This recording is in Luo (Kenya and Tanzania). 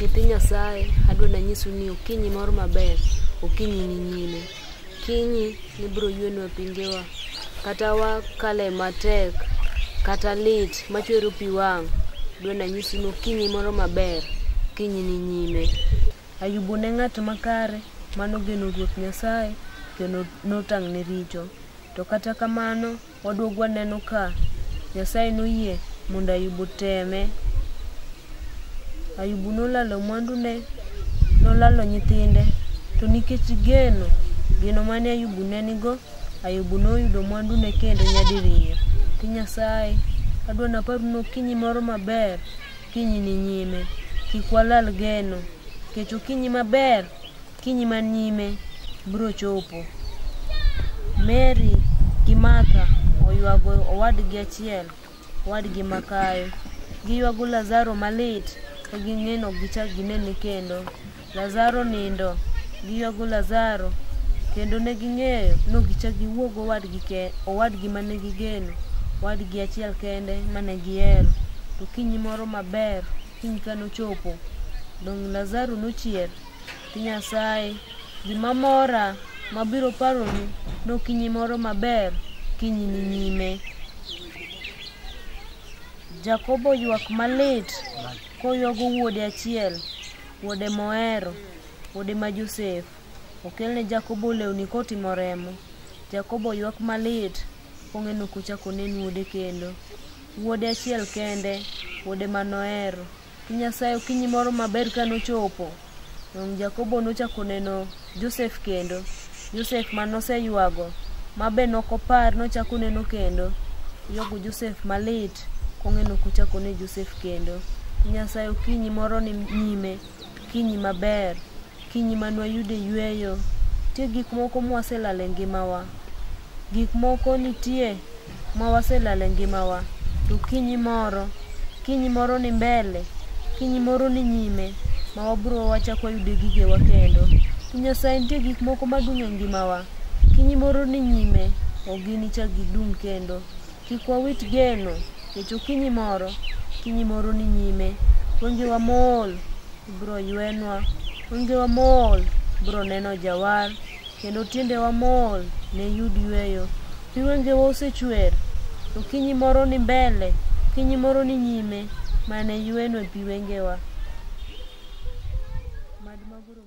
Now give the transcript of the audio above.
Nyithi Nyasaye, adwa nanyisu ni okinyi moro maber, okinyi ni nyime. Kinyi nibiro ywenwa pingewa, kata wakale matek, kata lit machwero pi wang'. Adwa nanyisu ni okinyi moro maber, okinyi ni nyime. Ayubu ne ng'at makare manogeno Ruoth Nyasaye kendo notang' ne richo. To kata kamano, waduog waneno ka Nyasaye noyie mondo Ayubu teme. Ayubu nolalo mwandune, nolalo nyithinde, to nikech geno mane Ayubu ne nigo, Ayubu noyudo mwandune kendo nyadiriyo. Nyithi Nyasaye, adwa naparnu okinyi moro maber, okinyi ni nyime. Kik walal geno, nikech okinyi maber, okinyi man nyime biro chopo. Mary gi Martha oywago owadgi achiel, owadgi makayo. Giywago Lazaro malit, ka ging'eno gichak ginene kendo. Lazaro nindo, giywago Lazaro, kendo ne ging'eyo no gichak giwuogo owadgi mane gigeno, owadgi achiel kende mane gihero. To okinyi moro maber, okinyi kanochopo, dong' Lazaro nochier. Nyithi Nyasaye, gima mora mabiro paronu nokinyi moro maber, okinyi ni nyime. Jakobo ywak malit koywago wuode achiel, wuode mohero, wuode ma Josef. Okelne Jakobo lewni kotimo remo. Jakobo ywak malit kong'eno kochako nen wuode kendo. Wuode achiel kende, wuode manohero. Nyithi Nyasaye, okinyi moro maber kanochopo, Jakobo nochako neno Josef kendo. Josef manoseywago, mabe nokopar, nochako neno kendo. Ywago Josef malit kong'eno kochako ne Josef kendo. Nyasaye, okinyi moro ni nyime, okinyi maber, okinyi manwayude yweyo. Nitie gik moko mwaselalo e ngimawa. Gik moko nitie mawaselalo e ngimawa. To okinyi moro ni mbele, okinyi moro ni nyime, ma wabiro wachako wayude gigewa kendo. Nyasaye, nitie gik moko madung' e ngimawa. Okinyi moro ni nyime, ogini chak gidung' kendo. Kik wawit geno, nikech okinyi moro ni nyime. Wengewa mool biro ywenwa, wengewa mool biro neno Jawar, kendo tiendewa mool ne yud yweyo. Pi wengewa osechwer, okinyi moro ni mbele, okinyi moro ni nyime, mane yweno e pi wengewa. Mad maguro